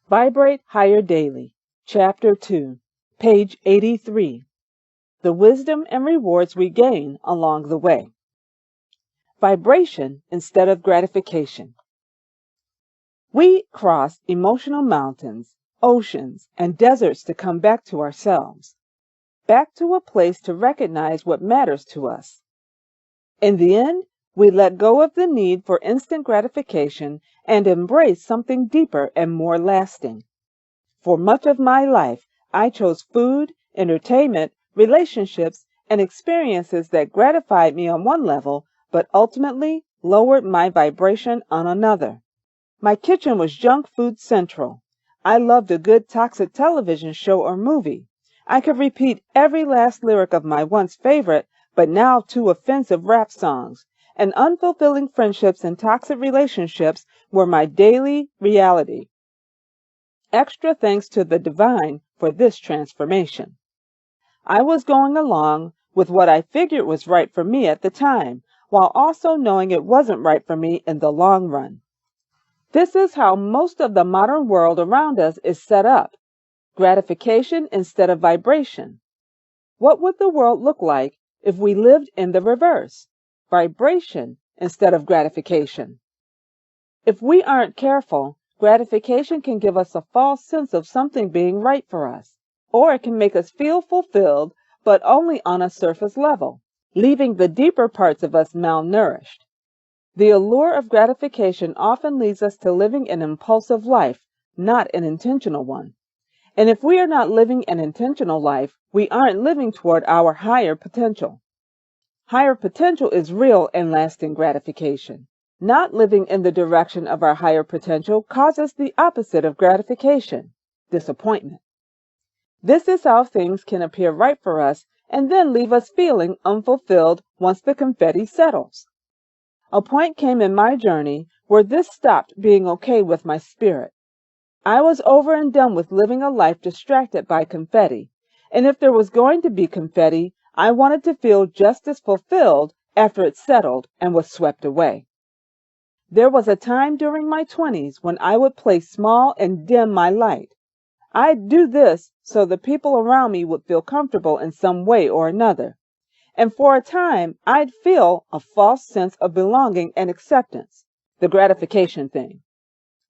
Vibrate Higher Daily, Chapter 2, page 83. The Wisdom and Rewards We Gain Along the Way. Vibration instead of gratification. We cross emotional mountains, oceans, and deserts to come back to ourselves, back to a place to recognize what matters to us. In the end, we let go of the need for instant gratification and embrace something deeper and more lasting. For much of my life, I chose food, entertainment, relationships, and experiences that gratified me on one level, but ultimately lowered my vibration on another. My kitchen was junk food central. I loved a good toxic television show or movie. I could repeat every last lyric of my once favorite, but now too offensive rap songs, and unfulfilling friendships and toxic relationships were my daily reality. Extra thanks to the divine for this transformation. I was going along with what I figured was right for me at the time, while also knowing it wasn't right for me in the long run. This is how most of the modern world around us is set up: gratification instead of vibration. What would the world look like if we lived in the reverse? Vibration instead of gratification. If we aren't careful, gratification can give us a false sense of something being right for us, or it can make us feel fulfilled, but only on a surface level, leaving the deeper parts of us malnourished. The allure of gratification often leads us to living an impulsive life, not an intentional one. And if we are not living an intentional life, we aren't living toward our higher potential. Higher potential is real and lasting gratification. Not living in the direction of our higher potential causes the opposite of gratification: disappointment. This is how things can appear right for us and then leave us feeling unfulfilled once the confetti settles. A point came in my journey where this stopped being okay with my spirit. I was over and done with living a life distracted by confetti, and if there was going to be confetti, I wanted to feel just as fulfilled after it settled and was swept away. There was a time during my 20s when I would play small and dim my light. I'd do this so the people around me would feel comfortable in some way or another. And for a time, I'd feel a false sense of belonging and acceptance, the gratification thing.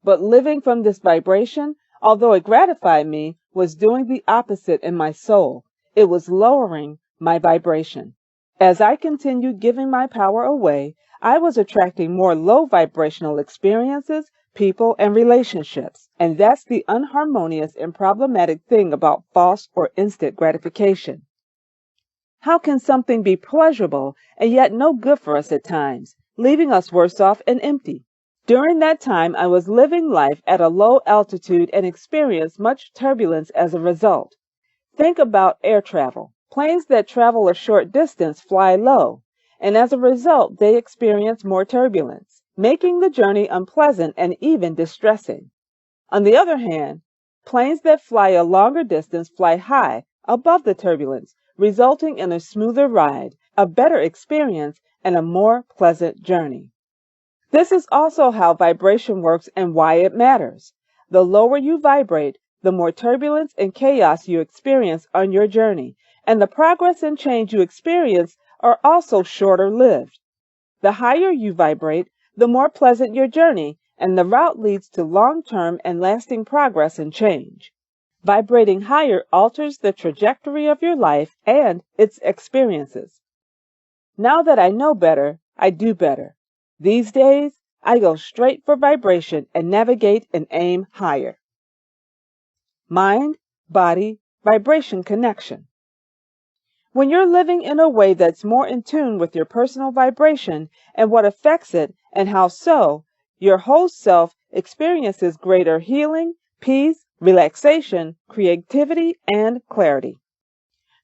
But living from this vibration, although it gratified me, was doing the opposite in my soul. It was lowering my vibration. As I continued giving my power away, I was attracting more low vibrational experiences, people, and relationships. And that's the unharmonious and problematic thing about false or instant gratification. How can something be pleasurable and yet no good for us at times, leaving us worse off and empty? During that time, I was living life at a low altitude and experienced much turbulence as a result. Think about air travel. Planes that travel a short distance fly low, and as a result, they experience more turbulence, making the journey unpleasant and even distressing. On the other hand, planes that fly a longer distance fly high above the turbulence, resulting in a smoother ride, a better experience, and a more pleasant journey. This is also how vibration works and why it matters. The lower you vibrate, the more turbulence and chaos you experience on your journey, and the progress and change you experience are also shorter lived. The higher you vibrate, the more pleasant your journey, and the route leads to long-term and lasting progress and change. Vibrating higher alters the trajectory of your life and its experiences. Now that I know better, I do better. These days, I go straight for vibration and navigate and aim higher. Mind, body, vibration connection. When you're living in a way that's more in tune with your personal vibration and what affects it and how so, your whole self experiences greater healing, peace, relaxation, creativity, and clarity.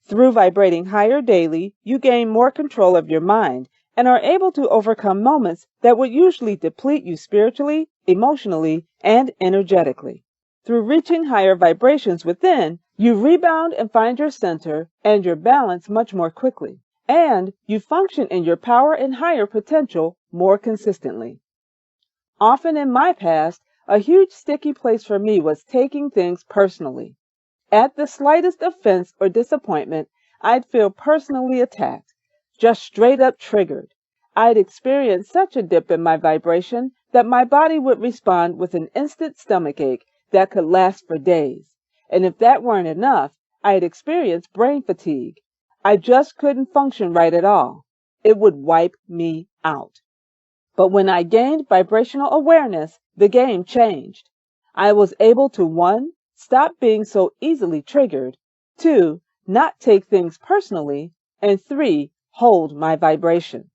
Through vibrating higher daily, you gain more control of your mind and are able to overcome moments that would usually deplete you spiritually, emotionally, and energetically. Through reaching higher vibrations within, you rebound and find your center and your balance much more quickly, and you function in your power and higher potential more consistently. Often in my past, A huge sticky place for me was taking things personally. At the slightest offense or disappointment, I'd feel personally attacked, just straight up triggered. I'd experience such a dip in my vibration that my body would respond with an instant stomachache that could last for days. And if that weren't enough, I'd experience brain fatigue. I just couldn't function right at all. It would wipe me out. But when I gained vibrational awareness, the game changed. I was able to 1. Stop being so easily triggered, 2. Not take things personally, and 3. Hold my vibration.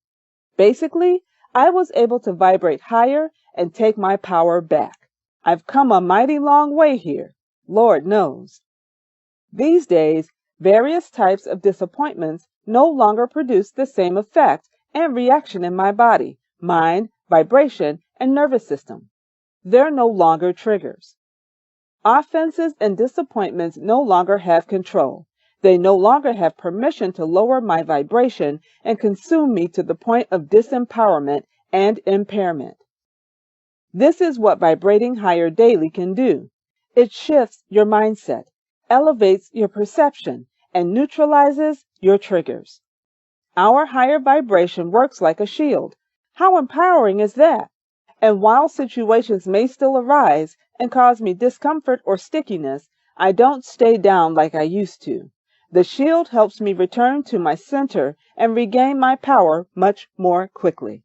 Basically, I was able to vibrate higher and take my power back. I've come a mighty long way here, Lord knows. These days, various types of disappointments no longer produce the same effect and reaction in my body, mind, vibration, and nervous system. They're no longer triggers. Offenses and disappointments no longer have control. They no longer have permission to lower my vibration and consume me to the point of disempowerment and impairment. This is what vibrating higher daily can do. It shifts your mindset, elevates your perception, and neutralizes your triggers. Our higher vibration works like a shield. How empowering is that? And while situations may still arise and cause me discomfort or stickiness, I don't stay down like I used to. The shield helps me return to my center and regain my power much more quickly.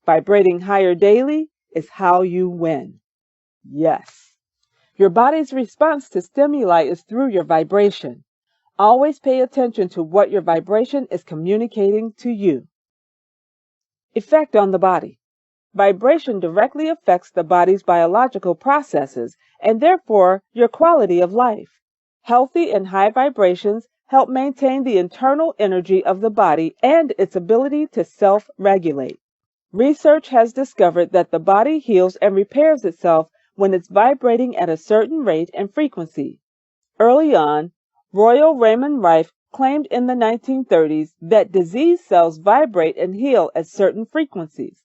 Vibrating higher daily is how you win. Yes. Your body's response to stimuli is through your vibration. Always pay attention to what your vibration is communicating to you. Effect on the body. Vibration directly affects the body's biological processes and therefore your quality of life. Healthy and high vibrations help maintain the internal energy of the body and its ability to self-regulate. Research has discovered that the body heals and repairs itself when it's vibrating at a certain rate and frequency. Early on, Royal Raymond Rife claimed in the 1930s that disease cells vibrate and heal at certain frequencies.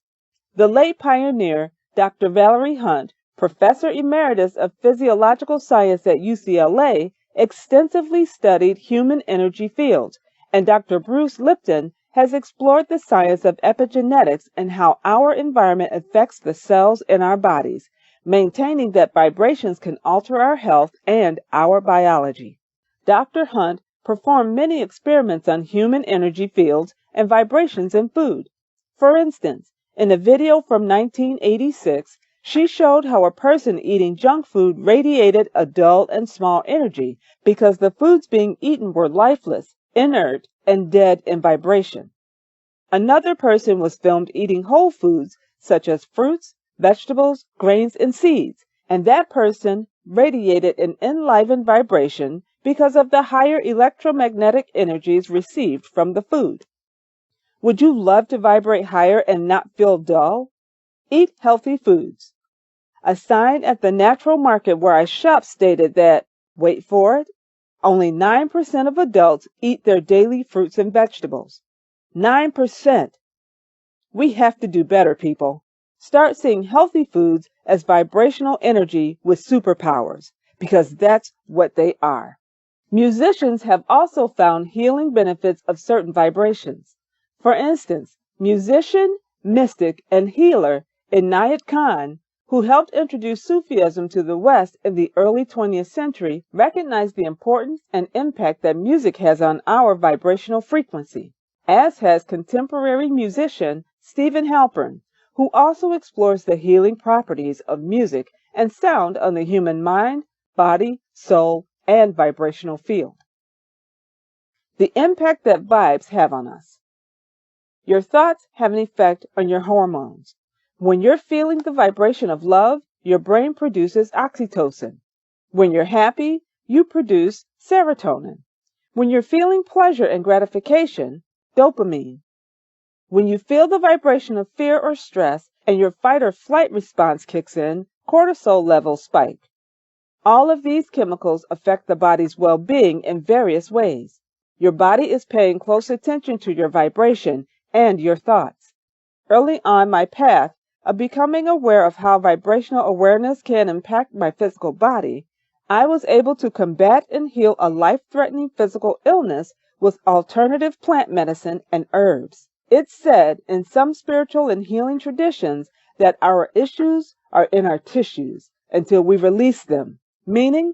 The late pioneer, Dr. Valerie Hunt, professor emeritus of physiological science at UCLA, extensively studied human energy fields, and Dr. Bruce Lipton has explored the science of epigenetics and how our environment affects the cells in our bodies, maintaining that vibrations can alter our health and our biology. Dr. Hunt performed many experiments on human energy fields and vibrations in food. For instance, in a video from 1986, she showed how a person eating junk food radiated a dull and small energy because the foods being eaten were lifeless, inert, and dead in vibration. Another person was filmed eating whole foods such as fruits, vegetables, grains, and seeds, and that person radiated an enlivened vibration because of the higher electromagnetic energies received from the food. Would you love to vibrate higher and not feel dull? Eat healthy foods. A sign at the natural market where I shop stated that, wait for it, only 9% of adults eat their daily fruits and vegetables. 9%. We have to do better, people. Start seeing healthy foods as vibrational energy with superpowers, because that's what they are. Musicians have also found healing benefits of certain vibrations. For instance, musician, mystic, and healer Inayat Khan, who helped introduce Sufism to the West in the early 20th century, recognized the importance and impact that music has on our vibrational frequency, as has contemporary musician Stephen Halpern, who also explores the healing properties of music and sound on the human mind, body, soul, and vibrational field. The impact that vibes have on us. Your thoughts have an effect on your hormones. When you're feeling the vibration of love, your brain produces oxytocin. When you're happy, you produce serotonin. When you're feeling pleasure and gratification, dopamine. When you feel the vibration of fear or stress and your fight or flight response kicks in, cortisol levels spike. All of these chemicals affect the body's well-being in various ways. Your body is paying close attention to your vibration and your thoughts. Early on my path of becoming aware of how vibrational awareness can impact my physical body, I was able to combat and heal a life-threatening physical illness with alternative plant medicine and herbs. It's said in some spiritual and healing traditions that our issues are in our tissues until we release them, meaning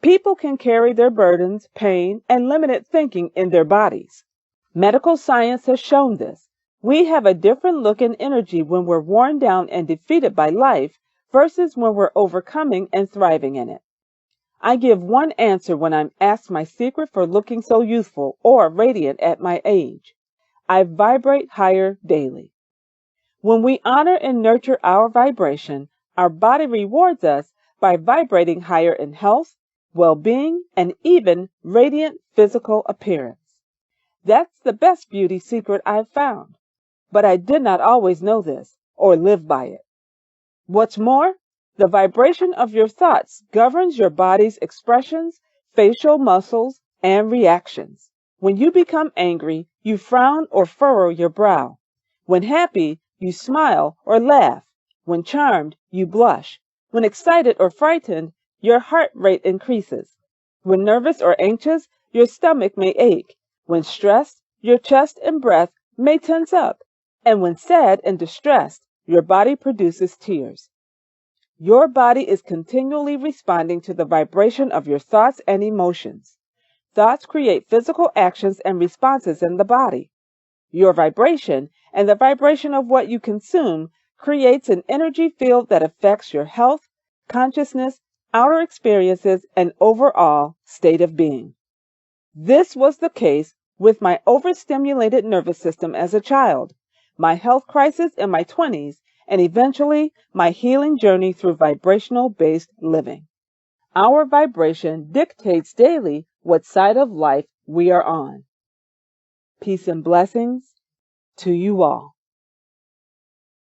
people can carry their burdens, pain, and limited thinking in their bodies. Medical science has shown this. We have a different look and energy when we're worn down and defeated by life versus when we're overcoming and thriving in it. I give one answer when I'm asked my secret for looking so youthful or radiant at my age. I vibrate higher daily. When we honor and nurture our vibration, our body rewards us by vibrating higher in health, well-being, and even radiant physical appearance. That's the best beauty secret I've found. But I did not always know this or live by it. What's more, the vibration of your thoughts governs your body's expressions, facial muscles, and reactions. When you become angry, you frown or furrow your brow. When happy, you smile or laugh. When charmed, you blush. When excited or frightened, your heart rate increases. When nervous or anxious, your stomach may ache. When stressed, your chest and breath may tense up. And when sad and distressed, your body produces tears. Your body is continually responding to the vibration of your thoughts and emotions. Thoughts create physical actions and responses in the body. Your vibration and the vibration of what you consume creates an energy field that affects your health, consciousness, outer experiences, and overall state of being. This was the case with my overstimulated nervous system as a child, my health crisis in my 20s, and eventually my healing journey through vibrational-based living. Our vibration dictates daily what side of life we are on. Peace and blessings to you all.